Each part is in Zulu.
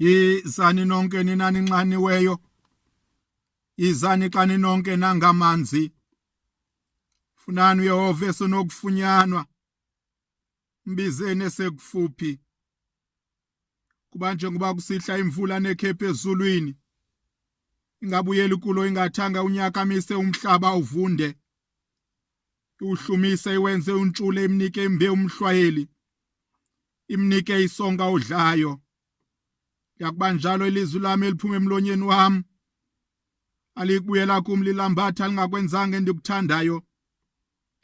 Izani nonke nina ninxaniweyo, izani xa ninonke nangamanzi. Funani uYehova esenokufunyanwa, mbizeni esekufuphi. Kuba njengoba kusihla imvula nekhephe ezulwini, ingabuyeli kulo ingathanga unyakamise umhlaba uvunde, iwuhlumise iwenze untshule, imnike imbewu umhlwayeli, imnike isonka udlayo. Yakuba njalo ilizwi lami eliphuma emlonyeni wami alikubuyela kum lilambatha lingakwenzanga endikuthandayo,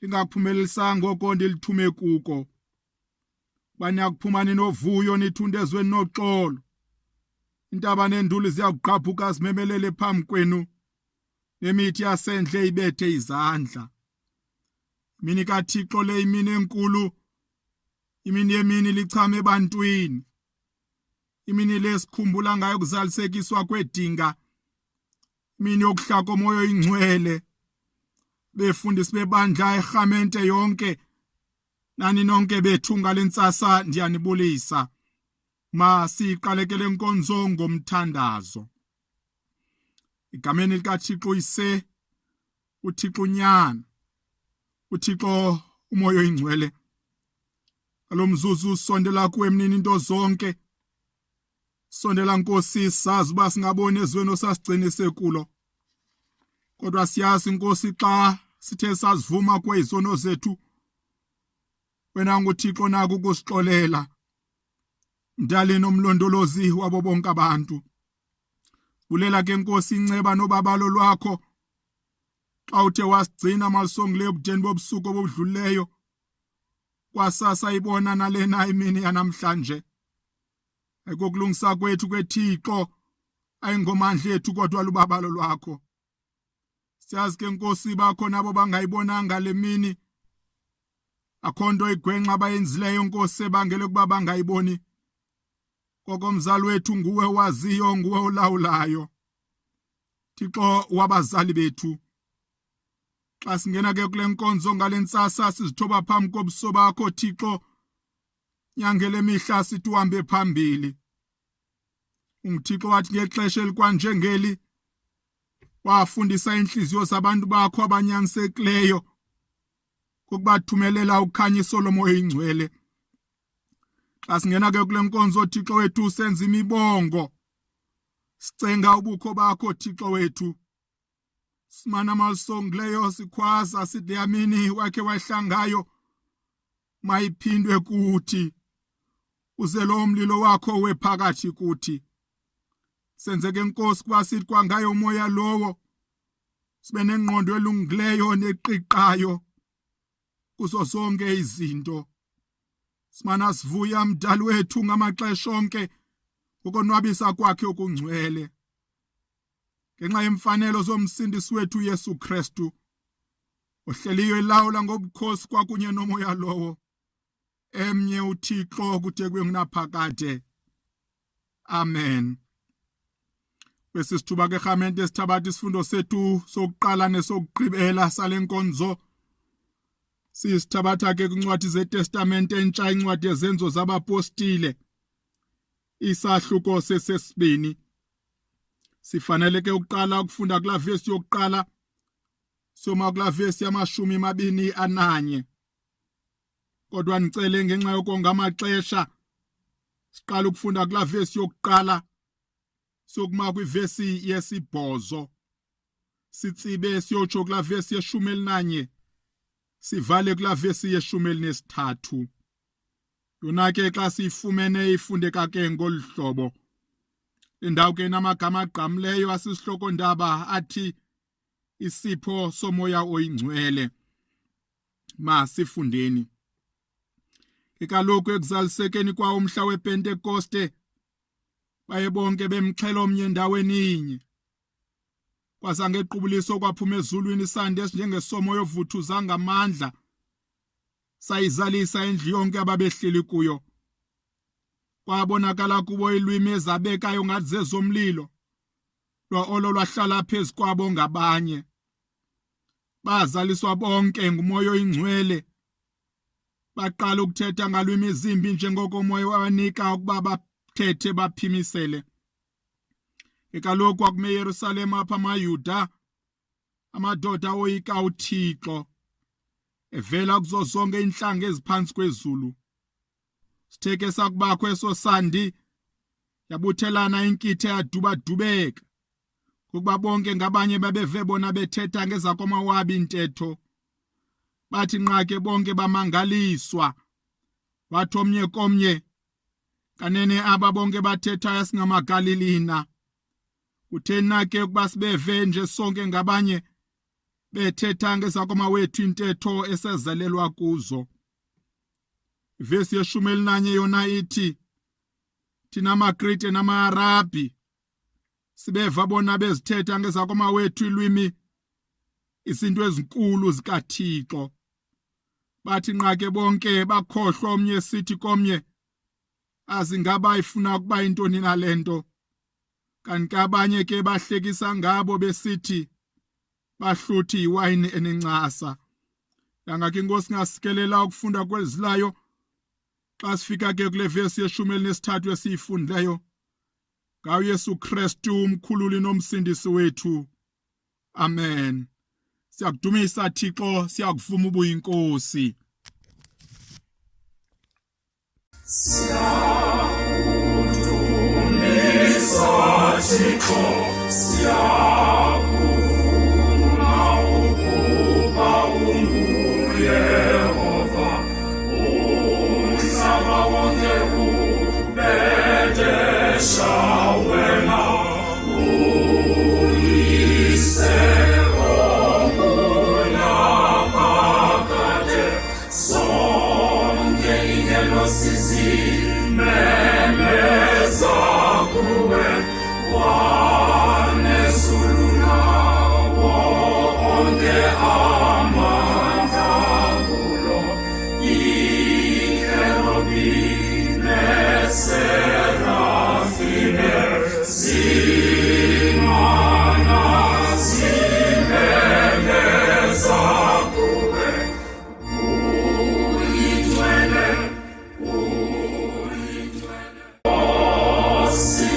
lingakuphumelisanga oko ndilithume kuko. Baniyakuphuma ninovuyo, nithundezwe noxolo. Intaba neenduli ziyakugqabhuka zimemelele phambi kwenu, nemithi yasendle ibethe izandla. Imini kaThixo le imini enkulu, imini yemini lichame ebantwini. Imini lesikhumbula ngayo ukuzalisekiswa kwedinga, imini yokuhlaka komoya oyingcwele. Befundisi bebandla eRhamente yonke, nani nonke bethunga lentsasa ndiyanibulisa. Masiqalekele inkonzo ngomthandazo. Igameni likaThixo uyise, uThixo unyana, uThixo umoya oyingcwele. Ngalo mzuzu sondela kuwe mnini into zonke. Sondela Nkosi, sazi uba singaboni ezweni osasigcinise kulo. Kodwa siyazi Nkosi, xa sithe sazivuma kwezono zethu, wena nguThixo naku ukusixolela. Mdali nomlondolozi wabo bonke abantu. Bulela ke Nkosi inceba nobabalo lwakho. Xa uthe wasigcina malisongile ebudeni bobusuku obudlulileyo, kwasasa ibona nalena imini yanamhlanje. Ekokulungisa kwethu kweThixo ayingomandla ethu kodwa lubabalo lwakho. Siyazi ke Nkosi bakho nabo bangayibonanga le mini. Akho nto igwenxa abayenzileyo Nkosi ebangele ukuba bangayiboni. Koko mzali wethu nguwe waziyo, nguwe olawulayo. Thixo wabazali bethu. Xa singena ke kule nkonzo ngale ntsasa sizithoba phambi kobuso bakho Thixo, nyangele mihla sithi uhambe phambili. UNguThixo wathi ngexesha elikwanjengeli wafundisa inhliziyo zabantu bakho abanyanisekileyo kokubathumelela ukhanyiso lomoya oyingcwele. Xa singena ke kule nkonzo Thixo wethu senza imibongo, sicenga ubukho bakho Thixo wethu. Simana malisongileyo sikhwaza sithi yamini wakhe wahlangayo mayiphindwe kuthi. Uze lo mlilo wakho wephakathi kuthi. Senze ke Nkosi kuba sithi kwangayo umoya lowo, sibe nengqondo elungileyo neqiqayo kuzo zonke izinto. Simana sivuya mdali wethu ngamaxesha onke ukonwabisa kwakhe okungcwele. Ngenxa yemfanelo zomsindisi wethu Yesu Kristu, ohleliyo elawula ngobukhosi kwakunye nomoya lowo, emnye uThixo kude kube ngunaphakade. Amen. Kwesisithuba ke Rhamente sithabatha isifundo sethu sokuqala nesokugqibela sale nkonzo. Sisithabatha ke kwincwadi zeTestamente entsha, incwadi yezenzo zabapostile, isahluko sesesibini. Sifanele ke ukuqala ukufunda kula vesi yokuqala, soma kula vesi yamashumi mabini ananye. Kodwa nicele ngenxa yokonga amaxesha siqala ukufunda kula vesi yokuqala, sokuma kwivesi yesibhozo, sitsibe siyotsho kula vesi yeshumi elinanye, sivale kula vesi yeshumi elinesithathu. Yona ke xa siyifumene ifundeka ke ngolu hlobo. Indawo ke namagama agqamileyo asisihloko ndaba athi isipho somoya oyingcwele. Masifundeni. Kaloku ekuzalisekeni kwawo umhla wePentekoste baye bonke bemxhela omnye endaweni inye. kwasangequbuliso kwaphuma ezulwini isandi esinjengesomo yovuthuza ngamandla sayizalisa indlu yonke ababehleli kuyo. Kwabonakala kubo ilwimi ezabekayo ngathi zezomlilo olo lwahlala phezu kwabo ngabanye. Bazaliswa bonke ngumoya oyingcwele, baqala ukuthetha ngalwimi izimbi njengoko umoya wabanika ukuba bathethe baphimisele. Kaloku kwakume eYerusalema apha amaYuda, amadoda oyika uThixo, evela kuzo zonke inhlanga eziphansi kwezulu. Sitheke sakubakho eso sandi, yabuthelana inkithe yadubadubeka, kuba bonke ngabanye babeve bona bethetha ngezakomawabi intetho. Bathi nqake bonke bamangaliswa, wathi omnye komnye, kanene aba bonke bathethayo asingamaGalilina. Kuthena ke ukuba sibeve nje sonke ngabanye bethetha ngezakomawethu intetho esezalelwa kuzo. Ivesi ye-11 yona ithi, thina amaGrike nama-Arabhi sibeva bona bezithetha ngezakomawethu ilwimi izinto ezinkulu zikaThixo. Bathi nqake bonke bakhohlwa omnye sithi komnye, azingaba ifuna ukuba intoni na lento. Kanti abanye ke bahlekisa ngabo besithi bahluthi iwayini enencasa. Yangakho inkosi ngasikelela ukufunda kwezilayo xa sifika ke kule vesi ye-13 esiyifundileyo ngaUyesu Kristu umkhululi nomsindisi wethu. Amen. Siyakudumisa Thixo, siyakuvuma ubuyinkosi. Thixo, siyakuvuma ukuba unguYehova, umhlaba wonke ubhedesha wena, uyise ongunaphakade, zonke ingelosi zimemeza kuwe. Wanesuluna wonke amandla kulo, ikerubi neserafime zimana zimemeza kuwe. Uyingcwele, uyingcwele, osi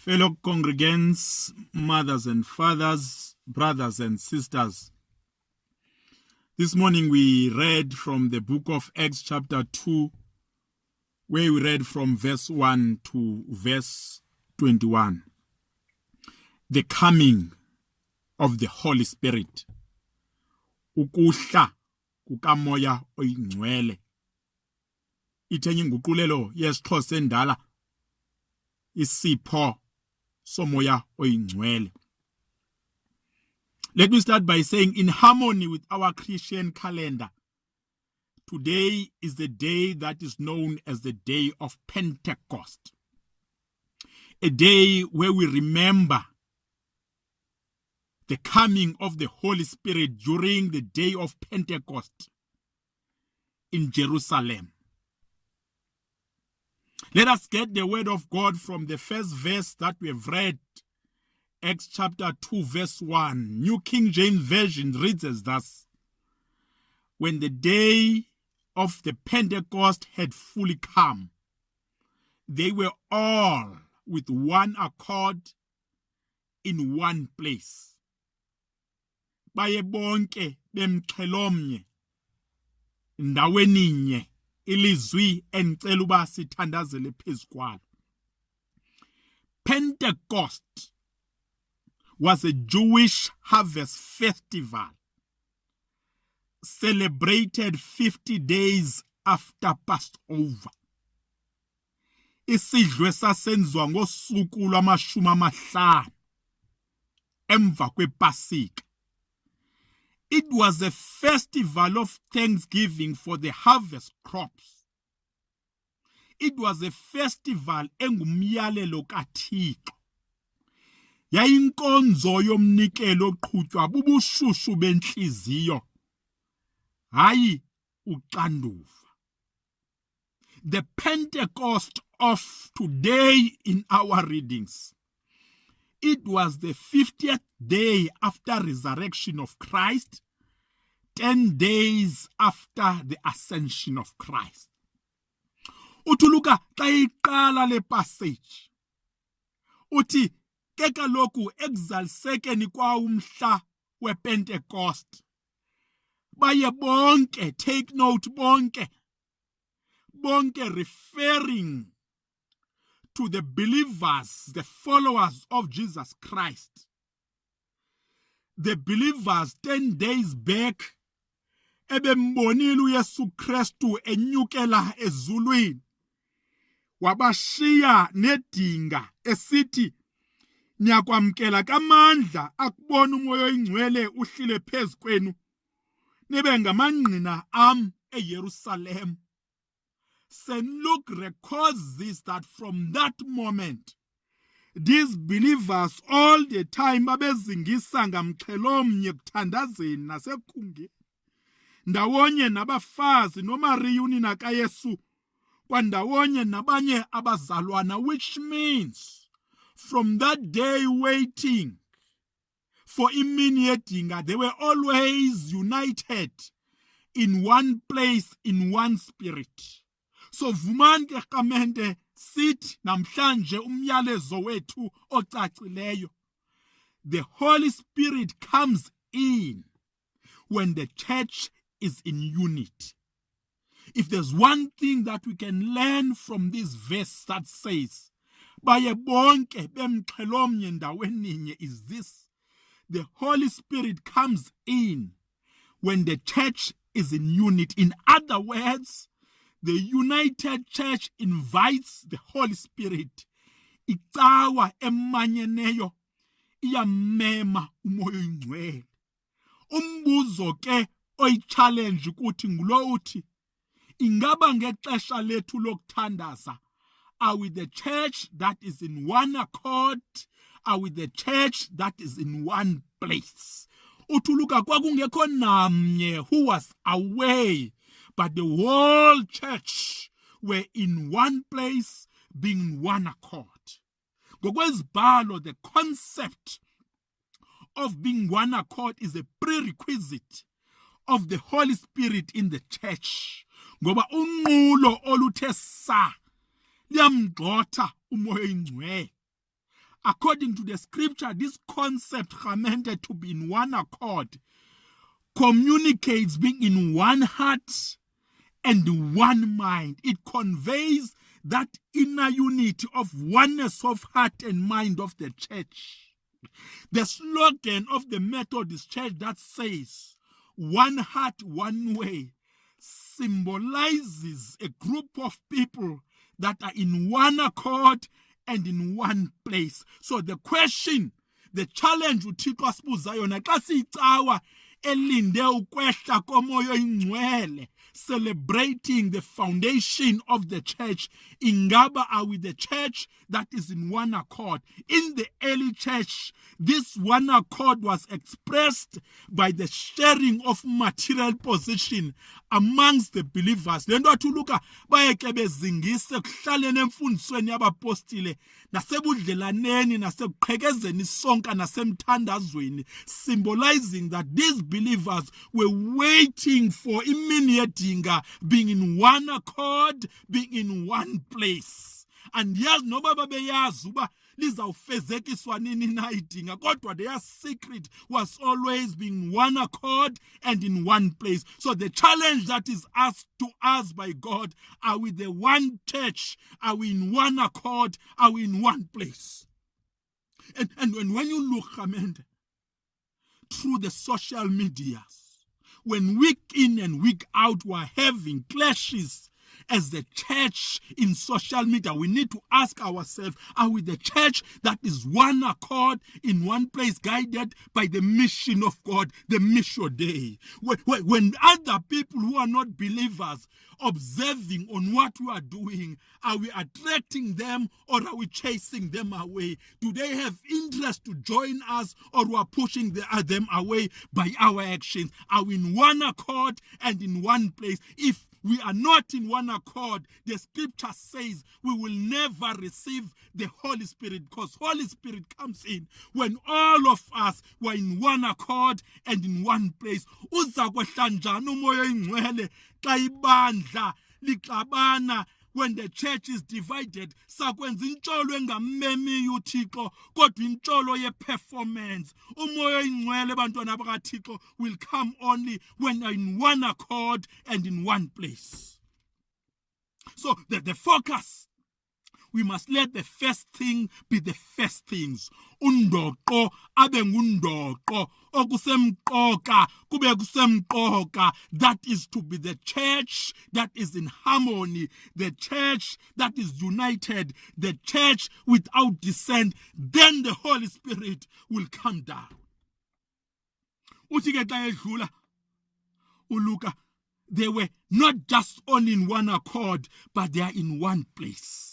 Fellow congregants, mothers and fathers, brothers and sisters, this morning we read from the book of Acts chapter 2, where we read from verse 1 to verse 21. The coming of the Holy Spirit. Ukuhla kukamoya oyingcwele. Ithenye inguqulelo yesiXhosa endala. Isipho somoya oyingcwele. Let me start by saying, in harmony with our Christian calendar, today is the day that is known as the day of Pentecost. A day where we remember the coming of the Holy Spirit during the day of Pentecost in Jerusalem. Let us get the word of God from the first verse that we have read. Acts chapter 2 verse 1. New King James Version reads as thus. When the day of the Pentecost had fully come, they were all with one accord in one place. Baye bonke bemxhelomnye ndaweninye ilizwi enicela uba sithandazele phezu kwalo. Pentecost was a Jewish harvest festival celebrated 50 days after Passover. Isidlo esasenziwa ngosuku lwama-50 emva kwePasika. It was a festival of thanksgiving for the harvest crops. It was a festival engumyalelo kaThixo. Yayinkonzo yomnikelo oqhutywa bubushushu benhliziyo, hayi uxanduva. The Pentecost of today in our readings, it was the 50th day after resurrection of Christ, 10 days after the ascension of Christ. Utuluka xa iqala le passage, uthi ke kaloku ekuzalisekeni kwa umhla wePentecost, baye bonke, take note, bonke referring to the believers, the followers of Jesus Christ. The believers 10 days back, ebembonile uYesu Kristu enyukela ezulwini, wabashiya nedinga esithi, niyakwamkela kamandla akubona umoya oyingcwele uhlile phezu kwenu, nibe ngamangqina am eYerusalem. St. Luke records this, that from that moment, these believers all the time babezingisa ngamxhelomnye kuthandazeni nasekhungeni, ndawonye nabafazi noMariya unina kaYesu, kwandawonye nabanye abazalwana, which means from that day waiting for imini yedinga, they were always united in one place, in one spirit. So vumani ke kamente sithi namhlanje umyalezo wethu ocacileyo. The Holy Spirit comes in when the church is in unity. If there's one thing that we can learn from this verse that says, baye bonke bemxhelomnye ndaweninye, is this: the Holy Spirit comes in when the church is in unity. In other words, the united church invites the Holy Spirit. Icawa emanyeneyo iyamema umoya oyingcwele. Umbuzo ke oyi-challenge ukuthi ngulo uthi, ingaba ngexesha lethu lokuthandaza, are we the church that is in one accord? Are we the church that is in one place? Utuluka kwakungekho namnye who was away, but the whole church were in one place, being one accord. Ngokwezibhalo, the concept of being one accord is a prerequisite of the Holy Spirit in the church. Ngoba unqulo oluthe sa liyamgxotha umoya oyingcwele. According to the scripture, this concept, to be in one accord, communicates being in one heart and one mind. It conveys that inner unity of oneness of heart and mind of the church. The slogan of the Methodist Church that says, one heart, one way, symbolizes a group of people that are in one accord and in one place. So the question, the challenge uThixo asibuza yona xa siyicawa elinde ukwehla komoya oyingcwele, celebrating the foundation of the church. Ingaba are we the church that is in one accord? In the early church, this one accord was expressed by the sharing of material possession amongst the believers. Lento athi uLuka bayeke bezingise kuhlaleni emfundisweni yabapostile nasebudlelaneni nasekuqhekezeni isonka nasemthandazweni, symbolizing that these believers were waiting for imini being in one accord, being in one place. And yes, noba babeyazi uba lizawufezekiswa nini na idinga, kodwa their secret was always being one accord and in one place. So the challenge that is asked to us by God, are we the one church? Are we in one accord? Are we in one place? And when you look, Amanda, through the social medias, when week in and week out we're having clashes as the church in social media, we need to ask ourselves, are we the church that is one accord in one place, guided by the mission of God, the mission day? When other people who are not believers observing on what we are doing, are we attracting them or are we chasing them away? Do they have interest to join us or we are pushing them away by our actions? Are we in one accord and in one place? If we are not in one accord, the scripture says we will never receive the Holy Spirit, because Holy Spirit comes in when all of us were in one accord and in one place. Uza kwehla njani umoya oyingcwele xa ibandla lixabana? When the church is divided, sakwenza intsholo engamemiyo uThixo, kodwa intsholo ye-performance. Umoya oyingcwele bantwana bakaThixo will come only when are in one accord and in one place. So the focus, we must let the first thing be the first things. Undoqo abe ngundoqo, okusemqoka kube kusemqoka. That is to be the church that is in harmony, the church that is united, the church without dissent. Then the Holy Spirit will come down. Uthi ke xa edlula uLuka, they were not just only in one accord, but they are in one place.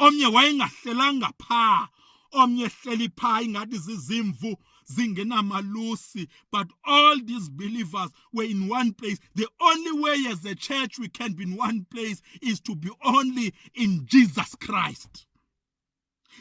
Omnye wayengahlelanga phaa, omnye hleli phaa ingathi zizimvu zingenamalusi, but all these believers were in one place. The only way as a church we can be in one place is to be only in Jesus Christ.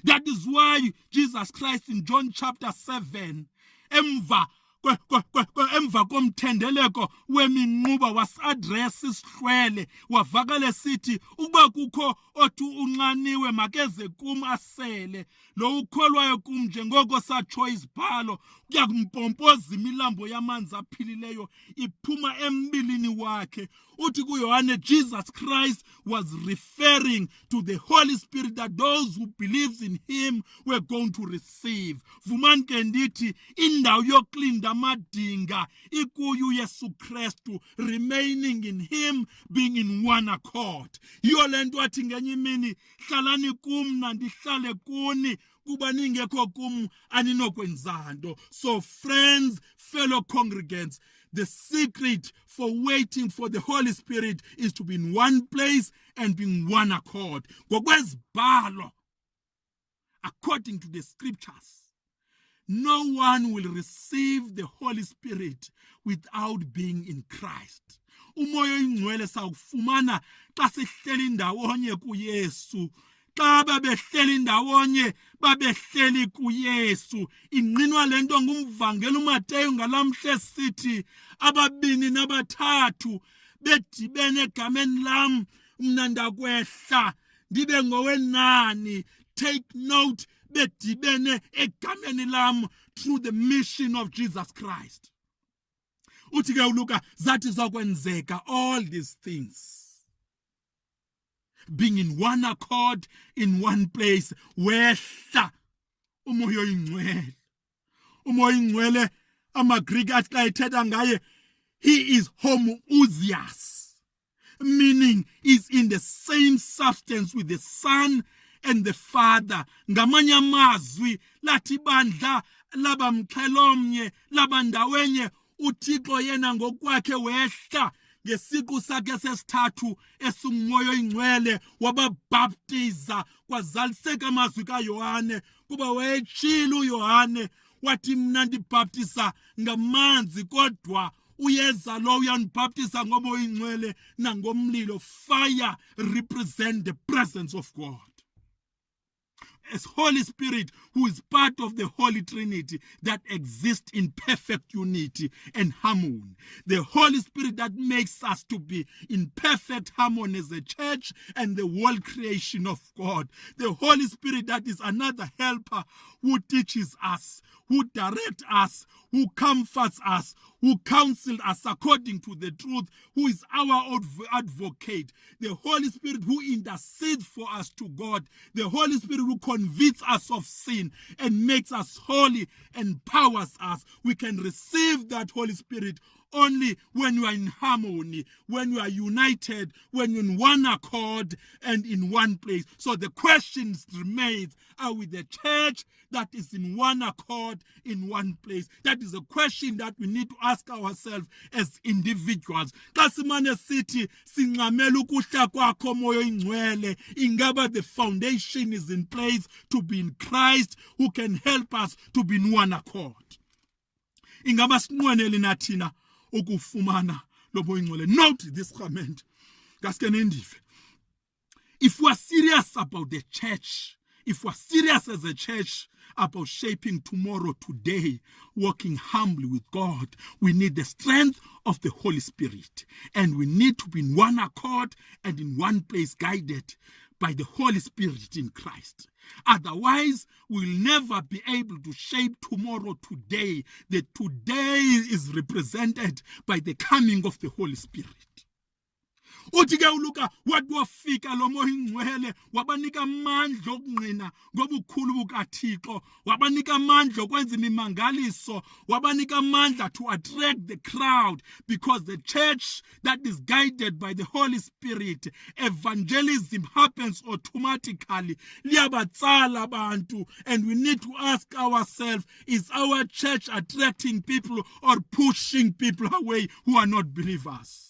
That is why Jesus Christ in John chapter 7, emva komthendeleko weminquba wasadress isihlwele, wavakale sithi ukuba kukho othi unxaniwe makeze kum asele, lo ukholwayo kum njengoko satsho izibhalo kuya kumpompoza imilambo yamanzi aphilileyo iphuma embilini wakhe. Uthi kuYohane, Jesus Christ was referring to the Holy Spirit that those who believes in him were going to receive. Vumani ke ndithi indawo yokulinda amadinga ikuyo Yesu Kristu, remaining in him, being in one accord. Yiyo lento athi ngenye imini hlalani kum na ndihlale kuni, kuba ningekho kum aninokwenzanto. So friends, fellow congregants, the secret for waiting for the Holy Spirit is to be in one place and be in one accord. Ngokwezibhalo, according to the scriptures, no one will receive the Holy Spirit without being in Christ. Umoya oyingcwele sawufumana xa sihleli ndawonye kuYesu. Xa babehleli ndawonye, babehleli kuYesu. Inqinwa lento ngumvangeli uMateyu ngalamhle sithi, ababini nabathathu bedibene egameni lam, mna ndakwehla ndibe ngowenani. Take note, bedibene egameni lam through the mission of Jesus Christ. Uthi ke uLuka, zathi zakwenzeka all these things, being in one accord, in one place, wehla umoya oyingcwele. Umoya oyingcwele, amaGreek athi xa ethetha ngaye, he is homoousios, meaning is in the same substance with the Son and the Father. Ngamanye amazwi lathi bandla laba mxhelomnye laba ndawenye uThixo yena ngokwakhe wehla ngesiqu sakhe sesithathu esingumoya oyingcwele wababhaptiza kwazaliseka amazwi kaYohane kuba wayetshilo uYohane wathi mina ndibhaptiza ngamanzi kodwa uyeza lo uyanibhaptiza ngomoya oyingcwele nangomlilo. Fire represent the presence of God. As Holy Spirit, who is part of the Holy Trinity that exists in perfect unity and harmony. The Holy Spirit that makes us to be in perfect harmony as a church and the whole creation of God. The Holy Spirit that is another helper who teaches us, who directs us, who comforts us, who counsels us according to the truth, who is our advocate. The Holy Spirit who intercedes for us to God. The Holy Spirit who convicts us of sin and makes us holy, empowers us. We can receive that Holy Spirit only when you are in harmony, when you are united, when you're in one accord and in one place. So the question remains, are we the church that is in one accord, in one place? That is a question that we need to ask ourselves as individuals. Kasimane sithi sinqamela ukuhla kwakho moya oyingcwele, ingaba the foundation is in place to be in Christ who can help us to be in one accord. Ingaba sinqwenele nathina ukufumana lo moya oyingcwele. Note this comment. Gaske nendive. If we are serious about the church, if we're serious as a church about shaping tomorrow today, walking humbly with God, we need the strength of the Holy Spirit. And we need to be in one accord and in one place, guided by the Holy Spirit in Christ. Otherwise, we'll never be able to shape tomorrow today. The today is represented by the coming of the Holy Spirit. Uthi ke uLuka wathi wafika lo moya oyingcwele wabanika amandla okungqina ngobukhulu bukaThixo, wabanika amandla okwenza imimangaliso, wabanika amandla to attract the crowd, because the church that is guided by the Holy Spirit, evangelism happens automatically. Liyabatsala abantu, and we need to ask ourselves, is our church attracting people or pushing people away who are not believers?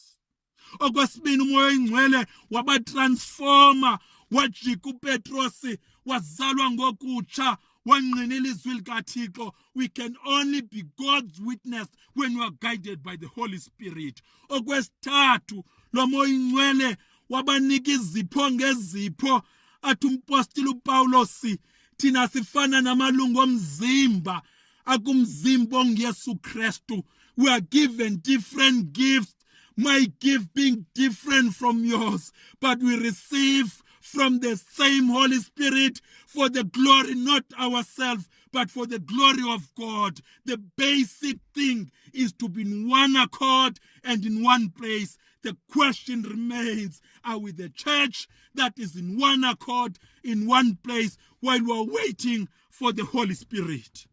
Okwesibini umoya oyingcwele wabatransforma, wajika uPetrosi, wazalwa ngokutsha, wangqinela izwi likaThixo. We can only be God's witness when we are guided by the Holy Spirit. Okwesithathu lo moya oyingcwele wabanika izipho ngezipho, athi umpostile uPawulos, thina sifana namalungu omzimba akumzimba onguYesu Kristu. We are given different gifts. My gift being different from yours, but we receive from the same Holy Spirit for the glory, not ourselves, but for the glory of God. The basic thing is to be in one accord and in one place. The question remains, are we the church that is in one accord, in one place, while we are waiting for the Holy Spirit?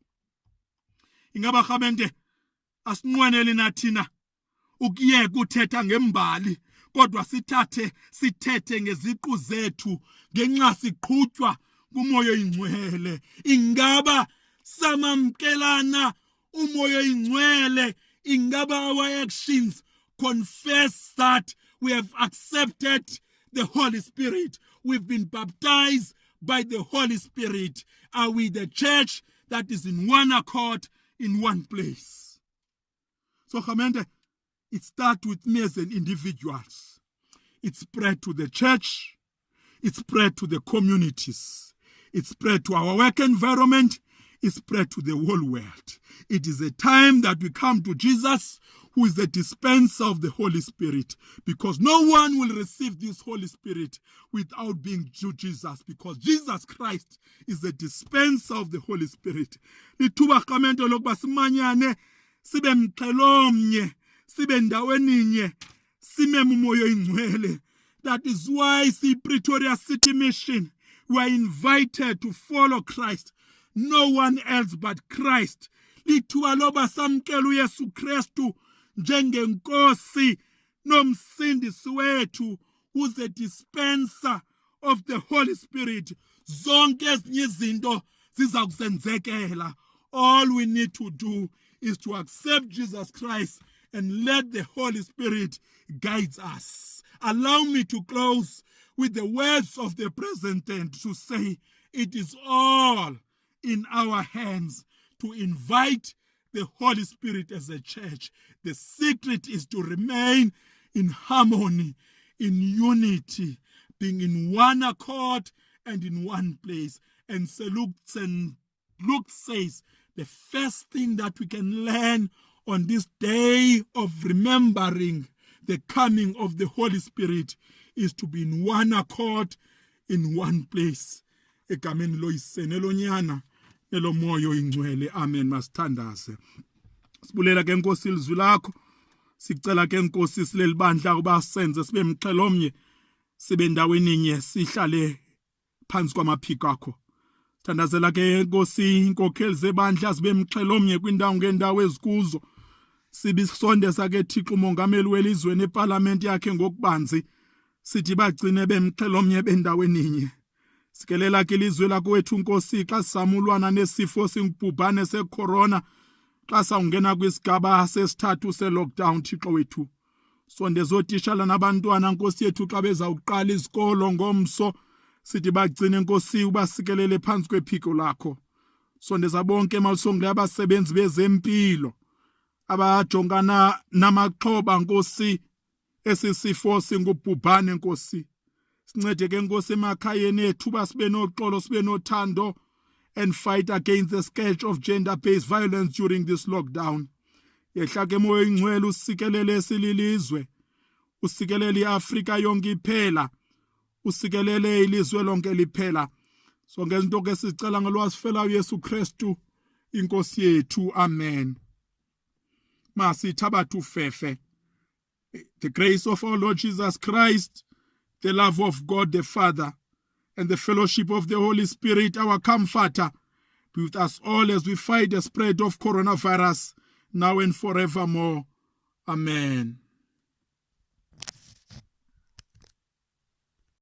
Ingaba khamente asinqwenele nathina ukuyeka uthetha ngembali, kodwa sithethe ngeziqu zethu ngenxa siqhutywa kumoya oyingcwele. Ingaba samamkelana umoya oyingcwele? Ingaba our actions confess that we have accepted the Holy Spirit? We've been baptized by the Holy Spirit. Are we the church that is in one accord, in one place? So, khamente, it starts with me as an individual. It spread to the church. It spread to the communities. It spread to our work environment. It spread to the whole world. It is a time that we come to Jesus, who is the dispenser of the Holy Spirit, because no one will receive this Holy Spirit without being to Jesus, because Jesus Christ is the dispenser of the Holy Spirit. Lithuba khamente lokuba simanyane, sibe mxhelomnye, sibe ndaweninye, simeme umoya oyingcwele. That is why Pretoria City Mission, we are invited to follow Christ, no one else but Christ. Lithuba loba samkela uYesu Kristu njengenkosi nomsindisi wethu, who's the dispenser of the Holy Spirit. Zonke ezinye izinto ziza kusenzekela. All we need to do is to accept Jesus Christ and let the Holy Spirit guide us. Allow me to close with the words of the present tense to say, it is all in our hands to invite the Holy Spirit as a church. The secret is to remain in harmony, in unity, being in one accord and in one place. And so Luke says, the first thing that we can learn on this day of remembering the coming of the Holy Spirit is to be in one accord, in one place. Egameni loyisene elonyana nelomoya oyingcwele. Amen. Masithandaze. Sibulela ke Nkosi ilizwi lakho. Sicela ke Nkosi sileli bandla kuba senze sibe mxhelomnye, sibe endaweni nye, sihlale phansi kwamaphiko akho. Thandazela ke Nkosi inkokheli zebandla sibe mxhelomnye kwindawo ngendawo ezikuzo. Sibisondeza ke Thixo umongameli welizwe neparlament yakhe ngokubanzi. Sithi bagcine bemxhelomnye bendaweni nye. Sikelela ke ilizwe lakho wethu Nkosi xa samulwana nesifo singubhubhane secorona. Xa sawungena kwisigaba sesithathu se-lockdown Thixo wethu. Sondeza otishala nabantwana Nkosi yethu xa bezawuqala izikolo ngomso. Sithi bagcine Nkosi ubasikelele phansi kwephiko lakho. Sondeza bonke mawusongela abasebenzi bezempilo abajongana namaxhoba Nkosi esisifo singubhubhane Nkosi. Sincede ke Nkosi emakhayeni ethu basibe noxolo sibe nothando and fight against the scourge of gender-based violence during this lockdown. Yehla ke moya ingcwele usikelele sililizwe. Usikelele iAfrika yonke iphela. Usikelele ilizwe lonke liphela. Sonke izinto ke sicela ngolwasifela uYesu Kristu inkosi yethu. Amen. Masithabathu fefe. The grace of our Lord Jesus Christ, the love of God the Father, and the fellowship of the Holy Spirit, our comforter, be with us all as we fight the spread of coronavirus now and forevermore. Amen.